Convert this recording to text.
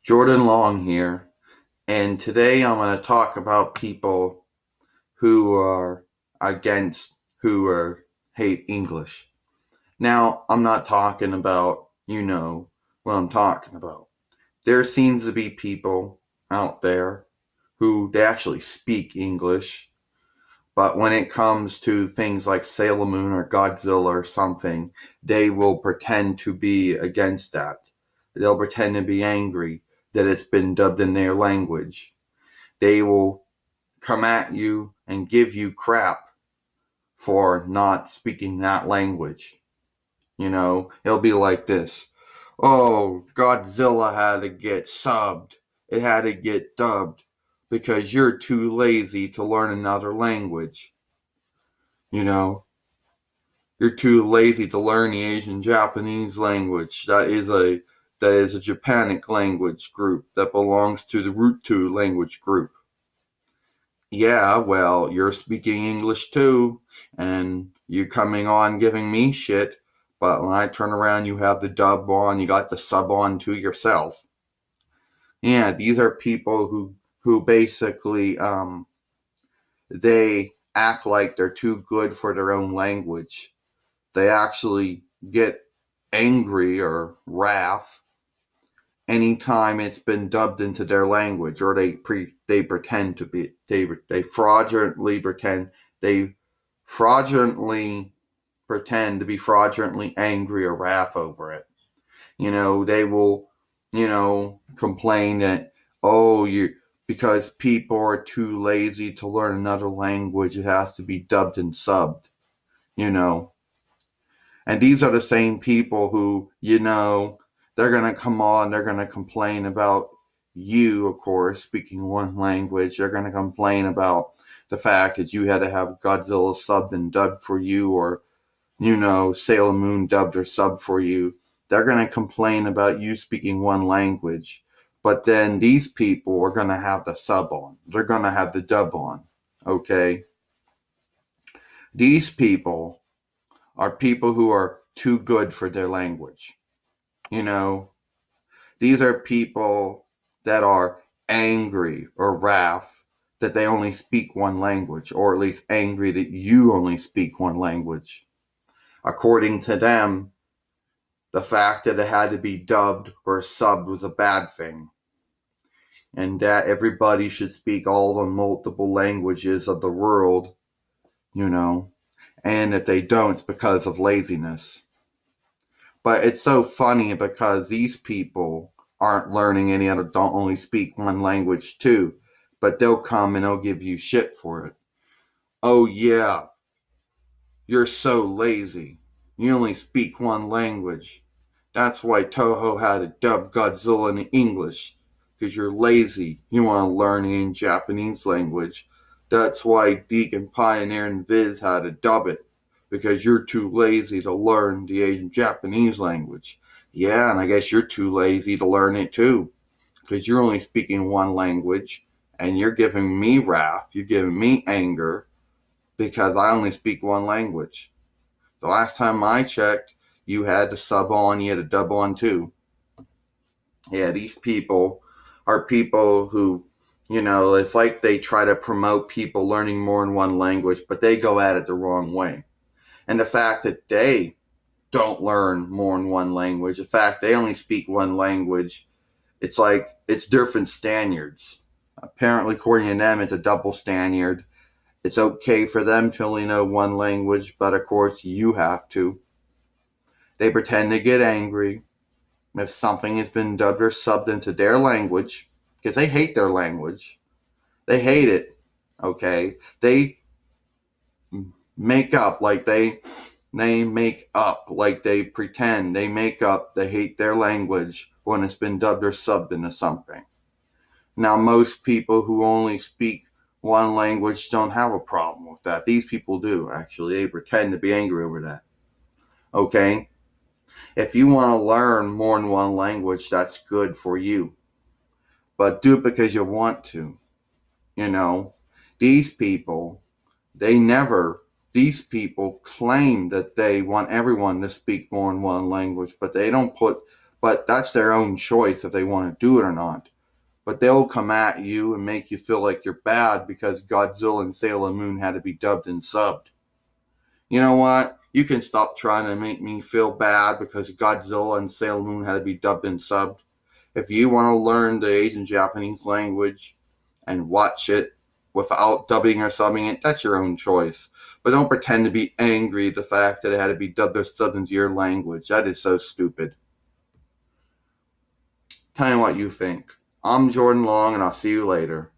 Jordan Long here, and today I'm going to talk about people who are hate English. Now, I'm not talking about, what I'm talking about. There seems to be people out there who they actually speak English, but when it comes to things like Sailor Moon or Godzilla or something, they will pretend to be against that. They'll pretend to be angry that it's been dubbed in their language. They will come at you and give you crap for not speaking that language. It'll be like this. Oh, Godzilla had to get subbed. It had to get dubbed because you're too lazy to learn another language. You know, you're too lazy to learn the Asian Japanese language. That is a Japanic language group that belongs to the Rutu language group. Yeah, well, you're speaking English too, and you're coming on giving me shit, but when I turn around, you have the dub on, you got the sub on to yourself. Yeah, these are people who basically they act like they're too good for their own language. They actually get angry or wrath anytime it's been dubbed into their language, or they pretend to be they fraudulently pretend to be fraudulently angry or wrath over it. They will complain that, oh, you because people are too lazy to learn another language, it has to be dubbed and subbed. you know and these are the same people who, they're going to come on, they're going to complain about you, of course, speaking one language. They're going to complain about the fact that you had to have Godzilla subbed and dubbed for you, or, Sailor Moon dubbed or subbed for you. They're going to complain about you speaking one language. But then these people are going to have the sub on. They're going to have the dub on. Okay? These people are people who are too good for their language. You know, these are people that are angry or wrath that they only speak one language, or at least angry that you only speak one language. According to them, the fact that it had to be dubbed or subbed was a bad thing, and that everybody should speak all the multiple languages of the world, and if they don't, it's because of laziness. But it's so funny because these people aren't learning any other, don't only speak one language too, but they'll come and they'll give you shit for it. Oh yeah, you're so lazy. You only speak one language. That's why Toho had to dub Godzilla in English, because you're lazy. You want to learn in Japanese language. That's why Deacon Pioneer and Viz had to dub it, because you're too lazy to learn the Asian Japanese language. Yeah, and I guess you're too lazy to learn it too, because you're only speaking one language, and you're giving me wrath, you're giving me anger, because I only speak one language. The last time I checked, you had to sub on, you had to dub on too. Yeah, these people are people who, it's like they try to promote people learning more than one language, but they go at it the wrong way. And the fact that they don't learn more than one language, the fact they only speak one language, it's like it's different standards. Apparently, according to them, it's a double standard. It's okay for them to only know one language, but of course you have to. They pretend to get angry if something has been dubbed or subbed into their language, because they hate their language. They hate it, okay? They make up like they pretend, they make up they hate their language when it's been dubbed or subbed into something. Now, most people who only speak one language don't have a problem with that. These people do, actually. They pretend to be angry over that. Okay? If you want to learn more than one language, that's good for you. But do it because you want to. These people, these people claim that they want everyone to speak more than one language, but they don't put But that's their own choice if they want to do it or not. But they'll come at you and make you feel like you're bad because Godzilla and Sailor Moon had to be dubbed and subbed. You know what? You can stop trying to make me feel bad because Godzilla and Sailor Moon had to be dubbed and subbed. If you want to learn the Asian Japanese language and watch it without dubbing or subbing it, that's your own choice. But don't pretend to be angry at the fact that it had to be dubbed or subbed into your language. That is so stupid. Tell me what you think. I'm Jordan Long, and I'll see you later.